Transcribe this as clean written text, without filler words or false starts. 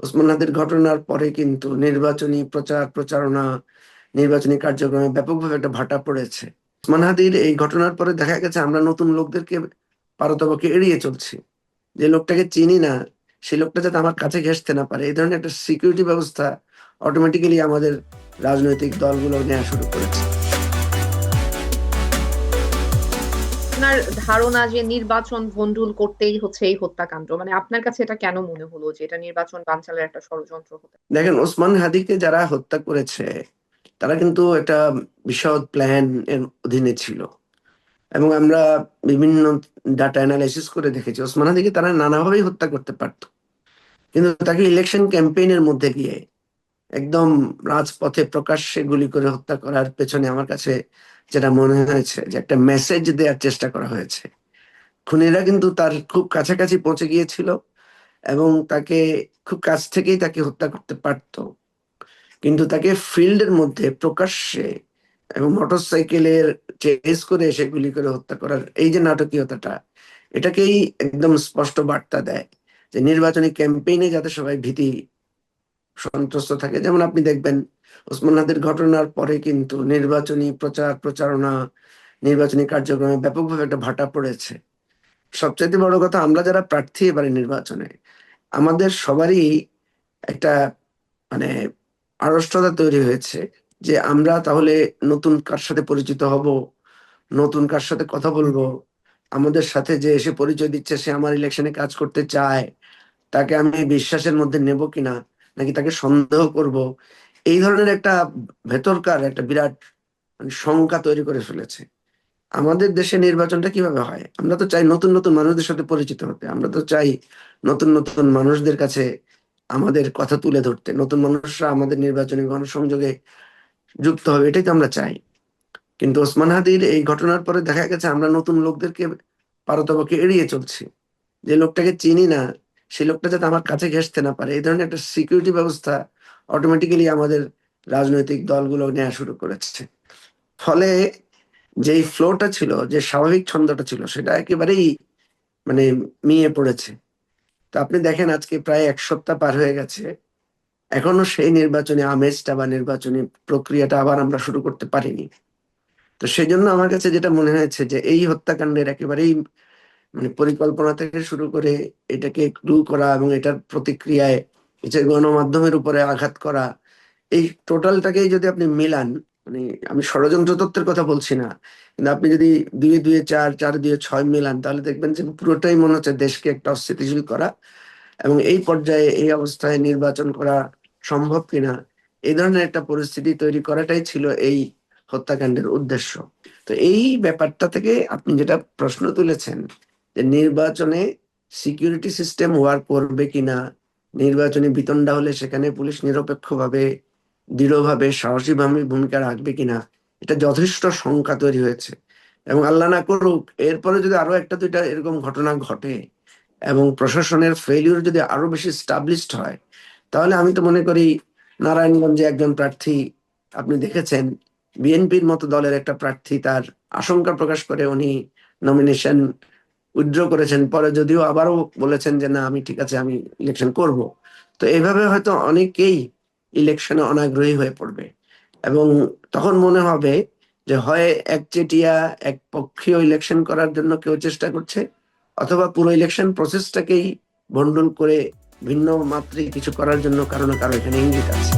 ওসমান হাদির ঘটনার পরে কিন্তু নির্বাচনী প্রচারণা, নির্বাচনী কার্যক্রমে ব্যাপকভাবে একটা ভাটা পড়েছে। ওসমান হাদির এই ঘটনার পরে দেখা গেছে আমরা নতুন লোকদেরকে পারতপক্ষে এড়িয়ে চলছি। যে লোকটাকে চিনি না, সেই লোকটা যাতে আমার কাছে ঘেঁষতে না পারে, এই ধরনের একটা সিকিউরিটি ব্যবস্থা অটোমেটিক্যালি আমাদের রাজনৈতিক দলগুলো নেওয়া শুরু করেছে। আপনার ধারণা যে নির্বাচন ভণ্ডুল করতেই হচ্ছে এই হত্যাকাণ্ড, মানে আপনার কাছে এটা কেন মনে হলো যে এটা নির্বাচন বানচালের একটা ষড়যন্ত্র হতে পারে? দেখেন, ওসমান হাদিকে যারা হত্যা করেছে তারা কিন্তু একটা বিশদ প্ল্যান এর অধীনে ছিল, এবং আমরা বিভিন্ন ডাটা অ্যানালাইসিস করে দেখেছি ওসমান হাদিকে তারা নানাভাবেই হত্যা করতে পারতো, কিন্তু তাকে ইলেকশন ক্যাম্পেইনের মধ্যে গিয়ে একদম রাজপথে প্রকাশ্যে গুলি করে হত্যা করার পেছনে আমার কাছে যেটা মনে হয়েছে যে একটা মেসেজ দেওয়ার চেষ্টা করা হয়েছে। খুনিরা কিন্তু তার খুব কাছাকাছি পৌঁছে গিয়েছিল এবং তাকে খুব কাছ থেকেই তাকে হত্যা করতে পারতো, কিন্তু তাকে ফিল্ডের মধ্যে প্রকাশ্যে এবং মোটরসাইকেলের চেস করে এসে গুলি করে হত্যা করার এই যে নাটকীয়তাটা, এটাকেই একদম স্পষ্ট বার্তা দেয় যে নির্বাচনী ক্যাম্পেইনে যাতে সবাই ভীতি সন্ত্রস্ত থাকে। যেমন আপনি দেখবেন ওসমান হাদির ঘটনার পরে কিন্তু নির্বাচনী প্রচারণা, নির্বাচনী কার্যক্রমে ব্যাপকভাবে একটা ভাটা পড়েছে। সবচাইতে বড় কথা, আমরা যারা প্রার্থী এবারে নির্বাচনে, আমাদের সবারই একটা মানে আড়ষ্টতা তৈরি হয়েছে যে আমরা তাহলে নতুন কার সাথে পরিচিত হব, নতুন কার সাথে কথা বলবো, আমাদের সাথে যে এসে পরিচয় দিচ্ছে সে আমার ইলেকশনে কাজ করতে চায়, তাকে আমি বিশ্বাসের মধ্যে নেব কিনা, নাকি তাকে সন্দেহ করব। এই ধরনের একটা ভেতরকার একটা বিরাট শঙ্কা তৈরি করে ফেলেছে। আমাদের দেশে নির্বাচনটা কিভাবে হয়? আমরা তো চাই নতুন নতুন মানুষদের সাথে পরিচিত হতে, আমরা তো চাই নতুন নতুন মানুষদের কাছে আমাদের কথা তুলে ধরতে, নতুন মানুষরা আমাদের নির্বাচনী গণসংযোগে যুক্ত হবে, এটাই তো আমরা চাই। কিন্তু ওসমান হাদির এই ঘটনার পরে দেখা গেছে আমরা নতুন লোকদেরকে পারতপক্ষে এড়িয়ে চলছি। যে লোকটাকে চিনি না, সেই লোকটা যাতে আমার কাছে ঘেঁষতে না পারে, এই ধরনের একটা সিকিউরিটি ব্যবস্থা অটোমেটিক্যালি আমাদের রাজনৈতিক দলগুলো নেওয়া শুরু করেছে। ফলে যেই ফ্লোটা ছিল, যে স্বাভাবিক ছন্দটা ছিল, সেটা একেবারেই মানে মিয়ে পড়েছে। তো আপনি দেখেন আজকে প্রায় 1 সপ্তাহ পার হয়ে গেছে, এখনো সেই নির্বাচনী আমেজটা বা নির্বাচনী প্রক্রিয়াটা আবার আমরা শুরু করতে পারিনি। তো সেই জন্য আমার কাছে যেটা মনে হয়েছে যে এই হত্যাকাণ্ডের একেবারেই পরিকল্পনা থেকে শুরু করে এটাকে ক্লু করা এবং এটার প্রতিক্রিয়ায় যে গণমাধ্যমের উপরে আঘাত করা, এই টোটালটাকেই যদি আপনি মিলান, মানে আমি ষড়যন্ত্র তত্ত্বের কথা বলছি না, কিন্তু আপনি যদি 2-2-4, 4-2-6 মিলান, তাহলে দেখবেন যে পুরোটাই মনে হচ্ছে দেশকে একটা অস্থিতিশীল করা, এবং এই পর্যায়ে এই অবস্থায় নির্বাচন করা সম্ভব কিনা, এই ধরনের একটা পরিস্থিতি তৈরি করাটাই ছিল এই হত্যাকাণ্ডের উদ্দেশ্য। তো এই ব্যাপারটা থেকে আপনি যেটা প্রশ্ন তুলেছেন যে নির্বাচনে সিকিউরিটি সিস্টেম ওয়ার্ক করবে কিনা, নির্বাচনী বিতণ্ডা হলে সেখানে পুলিশ নিরপেক্ষভাবে, দৃঢ়ভাবে, সাহসীভাবে ভূমিকা রাখবে কিনা, এটা যথেষ্ট শঙ্কা তৈরি হয়েছে। এবং আল্লাহ না করুক এরপরে যদি আরো একটা দুইটা এরকম ঘটনা ঘটে এবং প্রশাসনের ফেলিউর যদি আরো বেশি স্টাবলিশড হয়, তাহলে আমি তো মনে করি নারায়ণগঞ্জে একজন প্রার্থী, আপনি দেখেছেন, বিএনপির মতো দলের একটা প্রার্থী তার আশঙ্কা প্রকাশ করে উনি নমিনেশন উইথড্র করেছেন, পরে যদিও আবারও বলেছেন যে না আমি ঠিক আছে, আমি ইলেকশন করব। তো এইভাবে হয়তো অনেকেই ইলেকশনে অনাগ্রহী হয়ে পড়বে, এবং তখন মনে হবে যে হয় একচেটিয়া একপক্ষীয় ইলেকশন করার জন্য কেউ চেষ্টা করছে, অথবা পুরো ইলেকশন প্রসেসটাকেই ভন্ডুল করে ভিন্ন মাত্রে কিছু করার জন্য কারো না কারো এখানে ইঙ্গিত আছে।